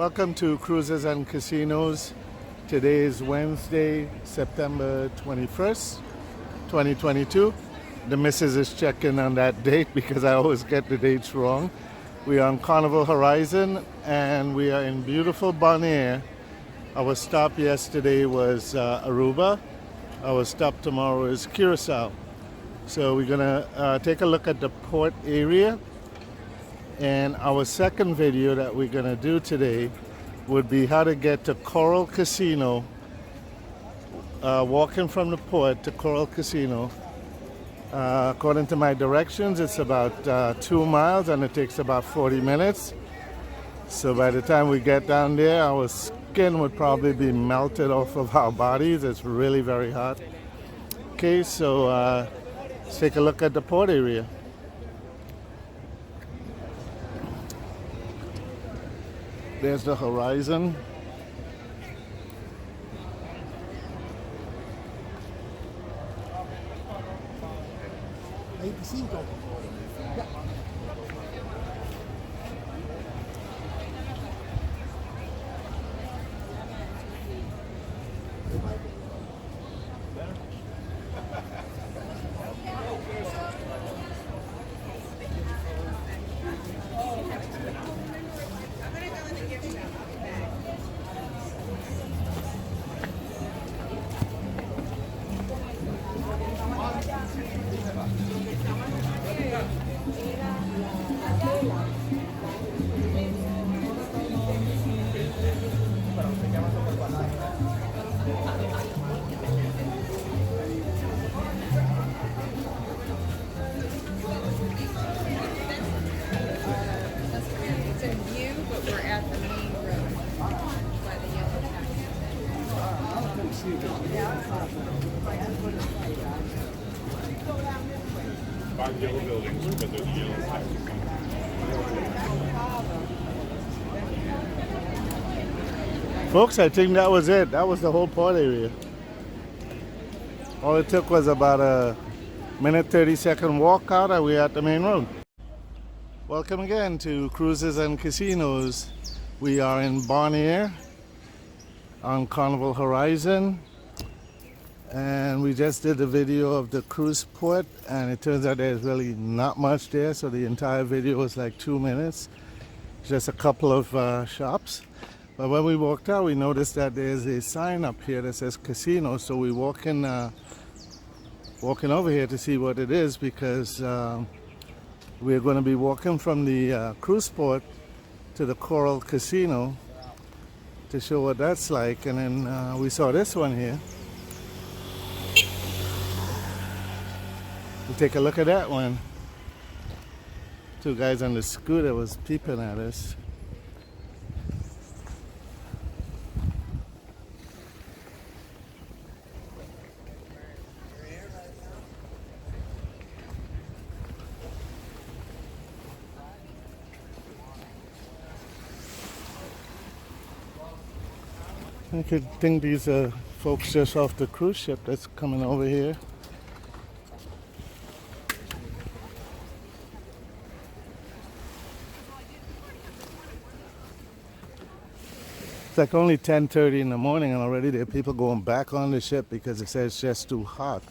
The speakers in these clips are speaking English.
Welcome to Cruises and Casinos. Today is Wednesday, September 21st, 2022. The missus is checking on that date because I always get the dates wrong. We are on Carnival Horizon and we are in beautiful Bonaire. Our stop yesterday was Aruba. Our stop tomorrow is Curacao. So we're gonna take a look at the port area. And our second video that we're gonna do today would be how to get to Coral Casino, walking from the port to Coral Casino. According to my directions, it's about 2 miles and it takes about 40 minutes. So by the time we get down there, our skin would probably be melted off of our bodies. It's really very hot. Okay, so let's take a look at the port area. There's the horizon. Five yellow buildings, but there's a yellow taxi. Folks, I think that was it. That was the whole port area. All it took was about a minute 30-second walk out and we're at the main road. Welcome again to Cruises and Casinos. We are in Bonaire on Carnival Horizon. And we just did a video of the cruise port and it turns out there's really not much there, so the entire video was like 2 minutes. Just a couple of shops. But when we walked out, we noticed that there's a sign up here that says casino, so we walking over here to see what it is because we're going to be walking from the cruise port to the Coral Casino to show what that's like. And then we saw this one here. We'll take a look at that one. Two guys on the scooter was peeping at us. I could think these are folks just off the cruise ship that's coming over here. It's like only 10:30 in the morning and already there are people going back on the ship because it says it's just too hot.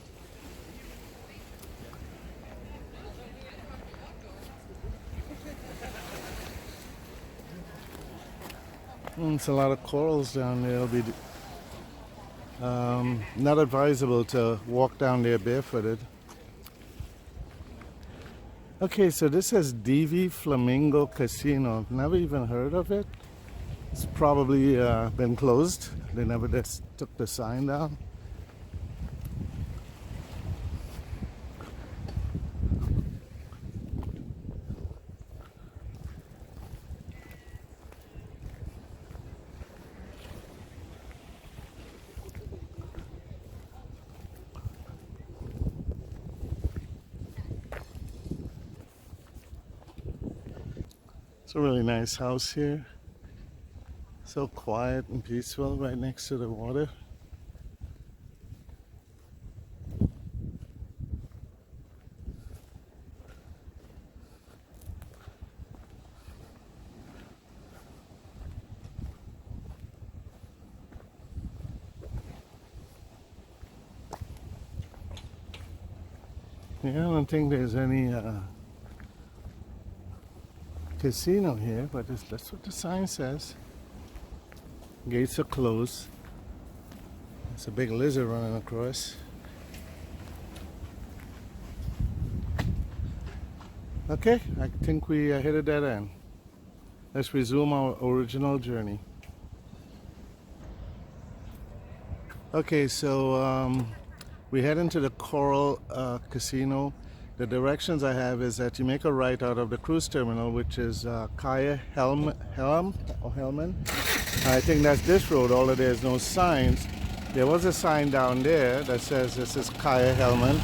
It's a lot of corals down there. It'll be not advisable to walk down there barefooted. Okay, so this says DV Flamingo Casino. I've never even heard of it. It's probably been closed. They never just took the sign down. It's a really nice house here. So quiet and peaceful right next to the water. Yeah, I don't think there's any casino here, but that's what the sign says. Gates are closed. It's a big lizard running across. Okay, I think we hit a dead end. Let's resume our original journey. Okay, so we head into the Coral Casino. The directions I have is that you make a right out of the cruise terminal, which is Kaya Helman. I think that's this road, although there's no signs. There was a sign down there that says this is Kaya Helman.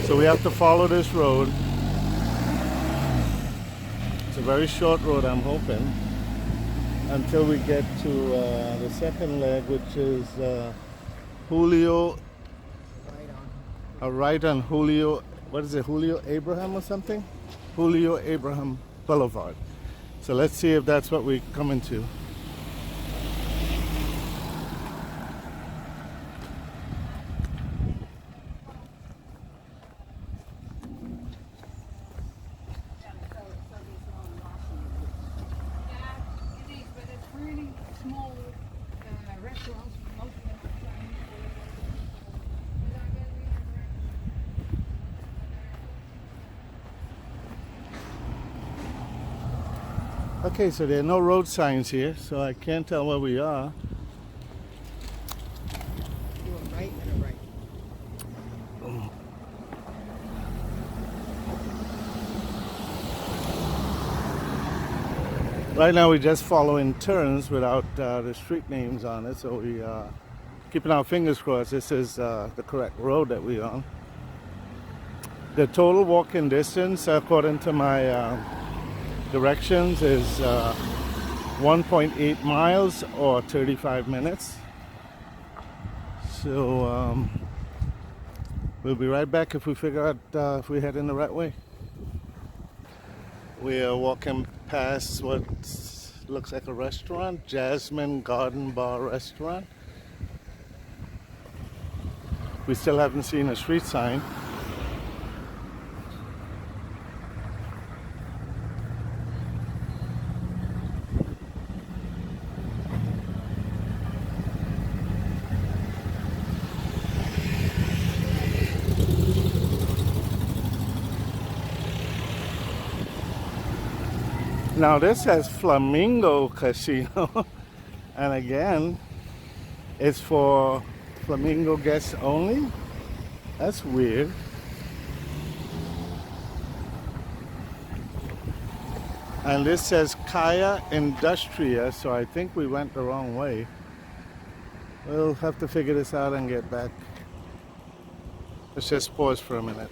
So we have to follow this road. It's a very short road, I'm hoping, until we get to the second leg, which is Julio. Right on Julio, what is it, Julio Abraham or something? Julio Abraham Boulevard. So let's see if that's what we come into. Okay, so there are no road signs here, so I can't tell where we are. Do a right and a right. Right now we're just following turns without the street names on it, so we keeping our fingers crossed this is the correct road that we're on. The total walking distance, according to my directions, is 1.8 miles or 35 minutes. So we'll be right back if we figure out if we're heading the right way. We are walking past what looks like a restaurant, Jasmine Garden Bar Restaurant. We still haven't seen a street sign. Now this says Flamingo Casino, and again, it's for Flamingo guests only. That's weird. And this says Kaya Industria, so I think we went the wrong way. We'll have to figure this out and get back. Let's just pause for a minute.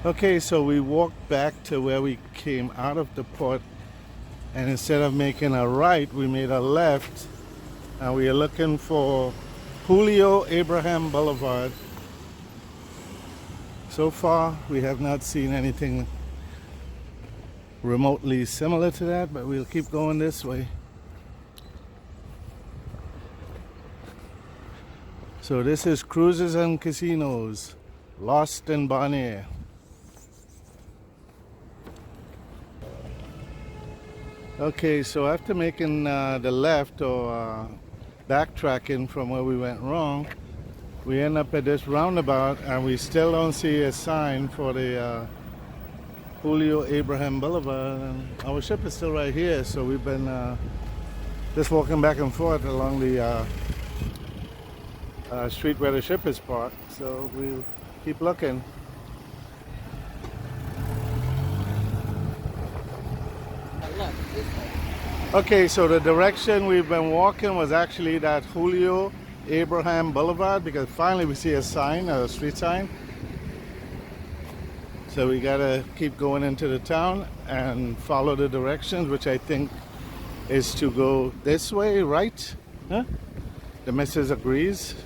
Okay, so we walked back to where we came out of the port, and instead of making a right, we made a left, and we are looking for Julio Abraham Boulevard. So far, we have not seen anything remotely similar to that, but we'll keep going this way. So this is Cruises and Casinos, Lost in Bonaire. Okay, so after making the left or backtracking from where we went wrong, we end up at this roundabout and we still don't see a sign for the Julio Abraham Boulevard. And our ship is still right here, so we've been just walking back and forth along the street where the ship is parked. So we'll keep looking. Okay, so the direction we've been walking was actually that Julio Abraham Boulevard, because finally we see a sign, a street sign. So we gotta keep going into the town and follow the directions, which I think is to go this way, right? Huh? The missus agrees.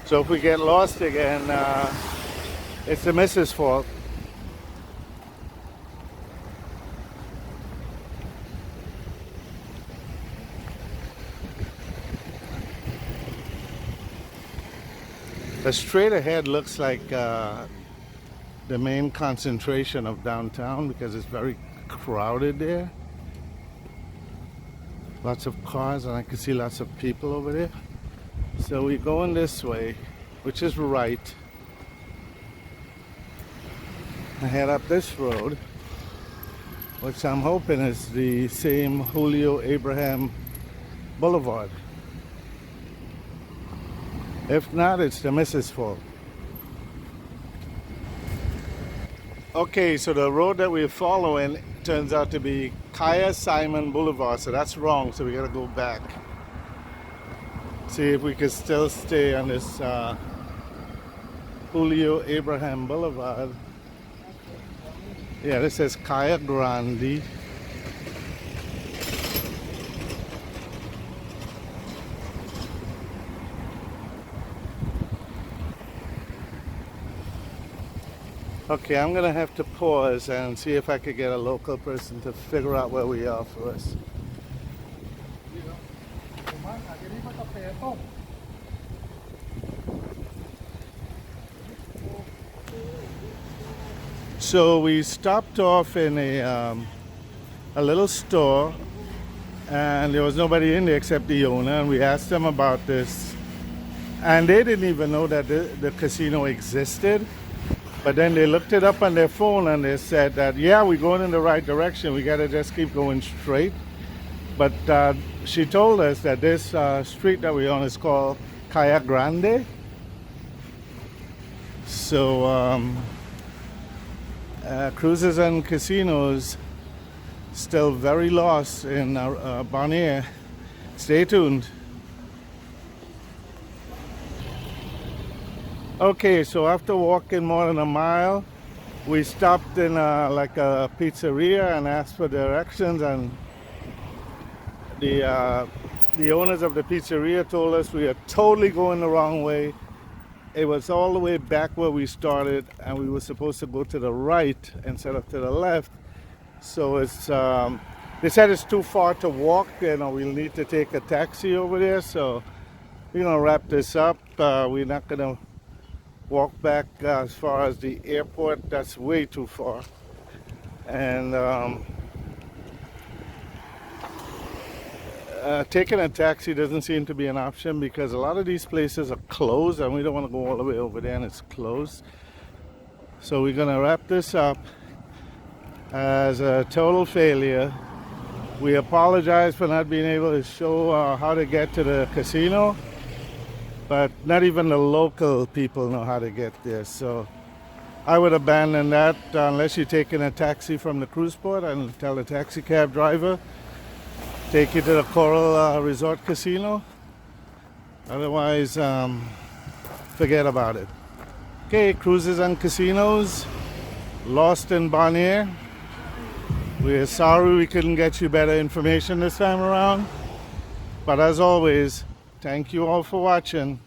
So if we get lost again, it's the missus' fault. The straight ahead looks like the main concentration of downtown because it's very crowded there. Lots of cars, and I can see lots of people over there. So we're going this way, which is right. I head up this road, which I'm hoping is the same Julio Abraham Boulevard. If not, it's the missus' fault. Okay, so the road that we're following turns out to be Kaya Simon Boulevard, so that's wrong, so we gotta go back. See if we can still stay on this Julio Abraham Boulevard. Yeah, this says Kaya Grande. Okay, I'm gonna have to pause and see if I could get a local person to figure out where we are for us. So we stopped off in a little store, and there was nobody in there except the owner, and we asked them about this, and they didn't even know that the casino existed. But then they looked it up on their phone and they said that, yeah, we're going in the right direction. We got to just keep going straight. But she told us that this street that we're on is called Kaya Grande. So cruises and casinos still very lost in Bonaire. Stay tuned. Okay, so after walking more than a mile, we stopped in like a pizzeria and asked for directions, and the owners of the pizzeria told us we are totally going the wrong way. It was all the way back where we started, and we were supposed to go to the right instead of to the left. So it's they said it's too far to walk, you know, we'll need to take a taxi over there. So we're gonna wrap this up. We're not gonna walk back as far as the airport. That's way too far. And taking a taxi doesn't seem to be an option because a lot of these places are closed, and we don't want to go all the way over there and it's closed. So we're gonna wrap this up as a total failure. We apologize for not being able to show how to get to the casino, but not even the local people know how to get there. So I would abandon that unless you're taking a taxi from the cruise port, and tell the taxi cab driver take you to the Coral Resort Casino. Otherwise, forget about it. Okay, cruises and casinos, lost in Bonaire. We're sorry we couldn't get you better information this time around. But as always, thank you all for watching.